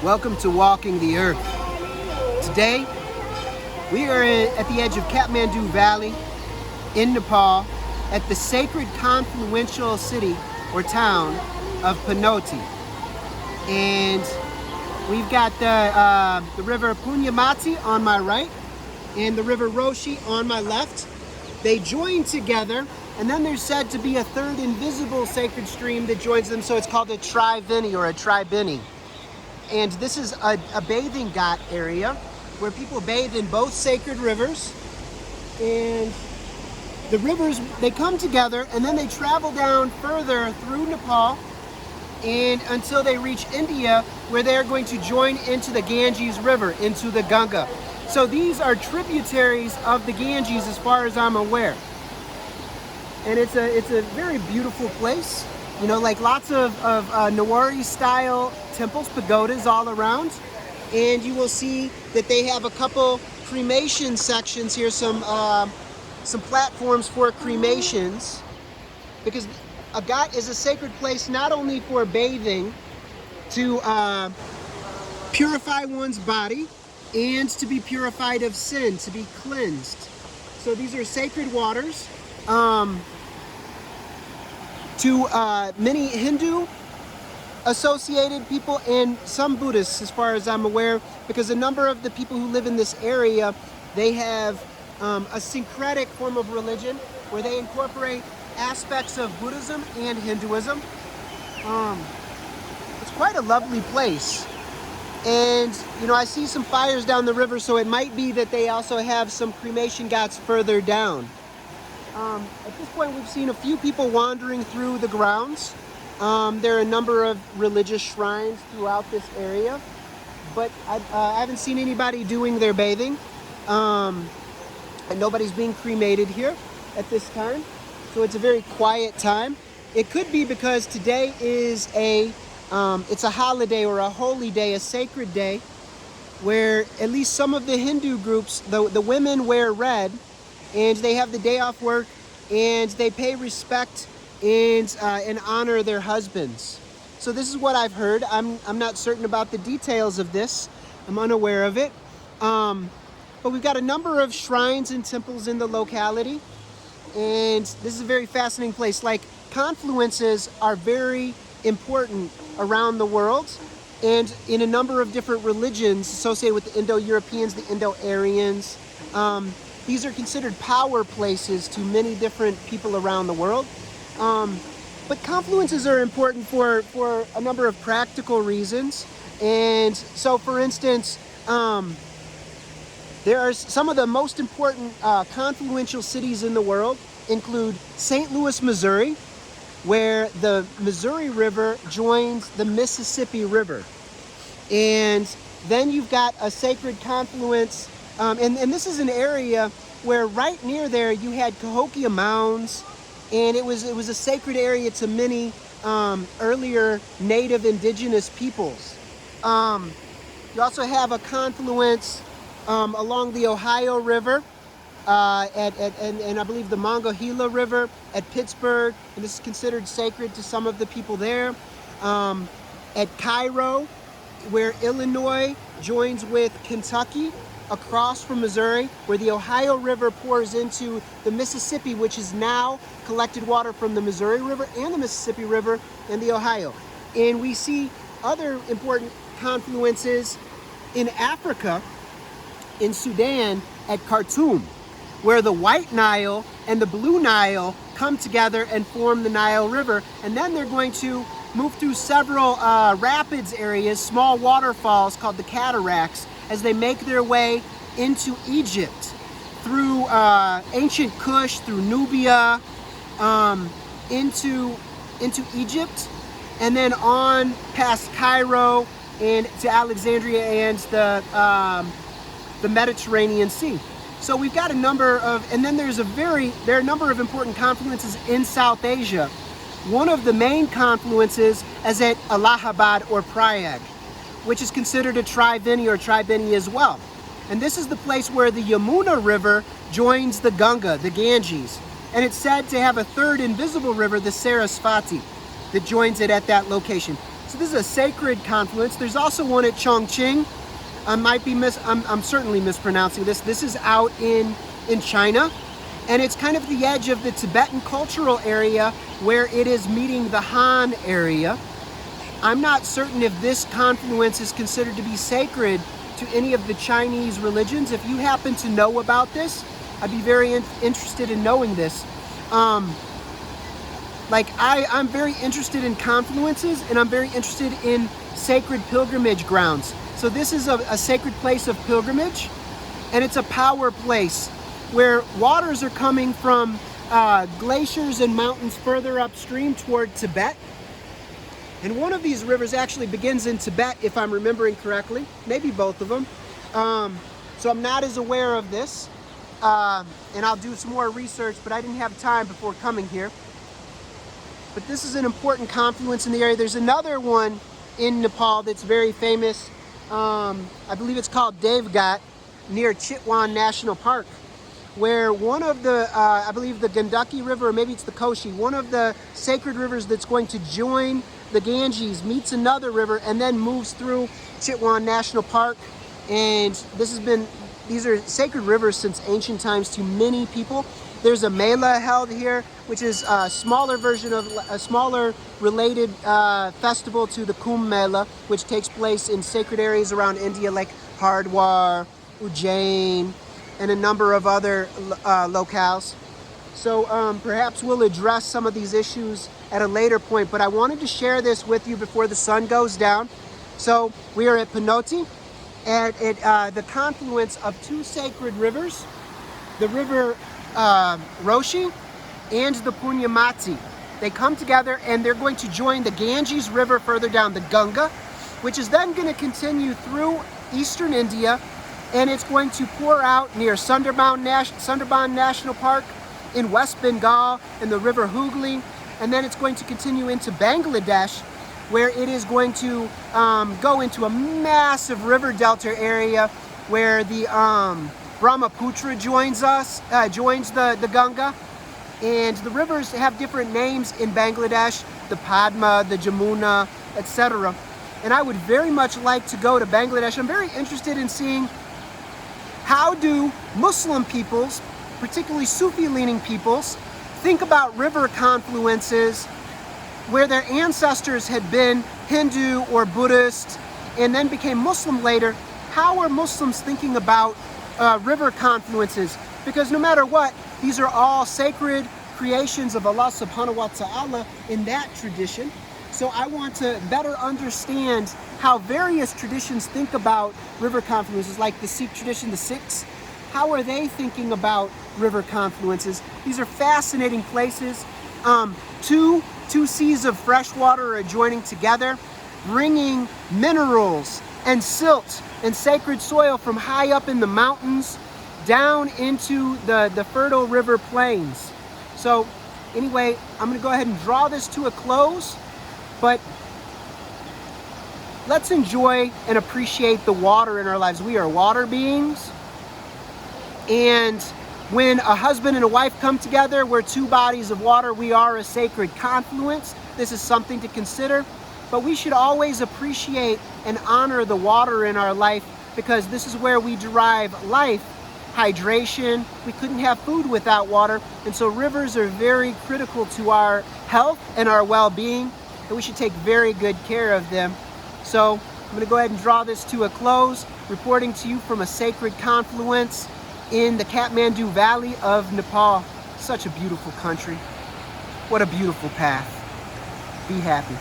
Welcome to Walking the Earth. Today, we are at the edge of Kathmandu Valley in Nepal at the sacred confluential city or town of Panauti. And we've got the river Punyamati on my right and the river Roshi on my left. They join together, and then there's said to be a third invisible sacred stream that joins them, so it's called a triveni or a tribini. And this is a bathing ghat area where people bathe in both sacred rivers. And the rivers, they come together and then they travel down further through Nepal and until they reach India, where they're going to join into the Ganges River, into the Ganga. So these are tributaries of the Ganges as far as I'm aware. And it's a very beautiful place. You know, like lots of Nawari style temples, pagodas all around. And you will see that they have a couple cremation sections here, some platforms for cremations, because a ghat is a sacred place not only for bathing, to purify one's body, and to be purified of sin, to be cleansed. So these are sacred waters. To many Hindu associated people and some Buddhists, as far as I'm aware, because a number of the people who live in this area, they have a syncretic form of religion where they incorporate aspects of Buddhism and Hinduism. It's quite a lovely place. And, you know, I see some fires down the river, so it might be that they also have some cremation ghats further down. At this point, we've seen a few people wandering through the grounds. There are a number of religious shrines throughout this area, but I haven't seen anybody doing their bathing. And nobody's being cremated here at this time. So it's a very quiet time. It could be because today is it's a holiday or a holy day, a sacred day, where at least some of the Hindu groups, the women wear red, and they have the day off work, and they pay respect and honor their husbands. So this is what I've heard. I'm not certain about the details of this. I'm unaware of it. But we've got a number of shrines and temples in the locality, and this is a very fascinating place. Like, confluences are very important around the world, and in a number of different religions associated with the Indo-Europeans, the Indo-Aryans. These are considered power places to many different people around the world. But confluences are important for a number of practical reasons. And so, for instance, there are some of the most important confluential cities in the world include St. Louis, Missouri, where the Missouri River joins the Mississippi River. And then you've got a sacred confluence. And this is an area where right near there you had Cahokia Mounds, and it was a sacred area to many earlier native indigenous peoples. You also have a confluence along the Ohio River and I believe the Monongahela River at Pittsburgh, and this is considered sacred to some of the people there. At Cairo, where Illinois joins with Kentucky, across from Missouri, where the Ohio River pours into the Mississippi, which is now collected water from the Missouri River and the Mississippi River and the Ohio. And we see other important confluences in Africa, in Sudan, at Khartoum, where the White Nile and the Blue Nile come together and form the Nile River. And then they're going to move through several rapids areas, small waterfalls called the cataracts, as they make their way into Egypt, through ancient Kush, through Nubia, into Egypt, and then on past Cairo and to Alexandria and the Mediterranean Sea. So we've got a number of, and then there are a number of important confluences in South Asia. One of the main confluences is at Allahabad or Prayag, which is considered a triveni or tribini as well. And this is the place where the Yamuna River joins the Ganga, the Ganges. And it's said to have a third invisible river, the Sarasvati, that joins it at that location. So this is a sacred confluence. There's also one at Chongqing. I'm certainly mispronouncing this. This is out in China, and it's kind of the edge of the Tibetan cultural area where it is meeting the Han area. I'm not certain if this confluence is considered to be sacred to any of the Chinese religions. If you happen to know about this, I'd be very interested in knowing this. I'm very interested in confluences, and I'm very interested in sacred pilgrimage grounds. So this is a sacred place of pilgrimage, and it's a power place where waters are coming from glaciers and mountains further upstream toward Tibet. And one of these rivers actually begins in Tibet, if I'm remembering correctly, maybe both of them. So I'm not as aware of this, and I'll do some more research, but I didn't have time before coming here. But this is an important confluence in the area. There's another one in Nepal that's very famous. I believe it's called Devgat, near Chitwan National Park, where one of the, I believe the Gandaki River, or maybe it's the Koshi, one of the sacred rivers that's going to join the Ganges meets another river and then moves through Chitwan National Park. And these are sacred rivers since ancient times to many people. There's a Mela held here, which is a smaller version of a smaller related festival to the Kumbh Mela, which takes place in sacred areas around India like Hardwar, Ujjain, and a number of other locales. So perhaps we'll address some of these issues at a later point, but I wanted to share this with you before the sun goes down. So we are at Panauti, at the confluence of two sacred rivers, the river Roshi and the Punyamati. They come together and they're going to join the Ganges River further down, the Ganga, which is then going to continue through eastern India, and it's going to pour out near Sundarban National Park in West Bengal and the river Hooghly, and then it's going to continue into Bangladesh, where it is going to go into a massive river delta area where the Brahmaputra joins the Ganga. And the rivers have different names in Bangladesh, the Padma, the Jamuna, etc. And I would very much like to go to Bangladesh. I'm very interested in seeing how do Muslim peoples, particularly Sufi-leaning peoples, think about river confluences where their ancestors had been Hindu or Buddhist and then became Muslim later. How are Muslims thinking about river confluences? Because no matter what, these are all sacred creations of Allah subhanahu wa ta'ala in that tradition. So I want to better understand how various traditions think about river confluences, like the Sikh tradition, the Sikhs. How are they thinking about river confluences? These are fascinating places. Two seas of fresh water are joining together, bringing minerals and silt and sacred soil from high up in the mountains down into the fertile river plains. So anyway, I'm going to go ahead and draw this to a close, but let's enjoy and appreciate the water in our lives. We are water beings, and when a husband and a wife come together, we're two bodies of water. We are a sacred confluence. This is something to consider, but we should always appreciate and honor the water in our life, because this is where we derive life, hydration. We couldn't have food without water, and so rivers are very critical to our health and our well-being, and we should take very good care of them. So I'm going to go ahead and draw this to a close, reporting to you from a sacred confluence in the Kathmandu Valley of Nepal. Such a beautiful country. What a beautiful path. Be happy.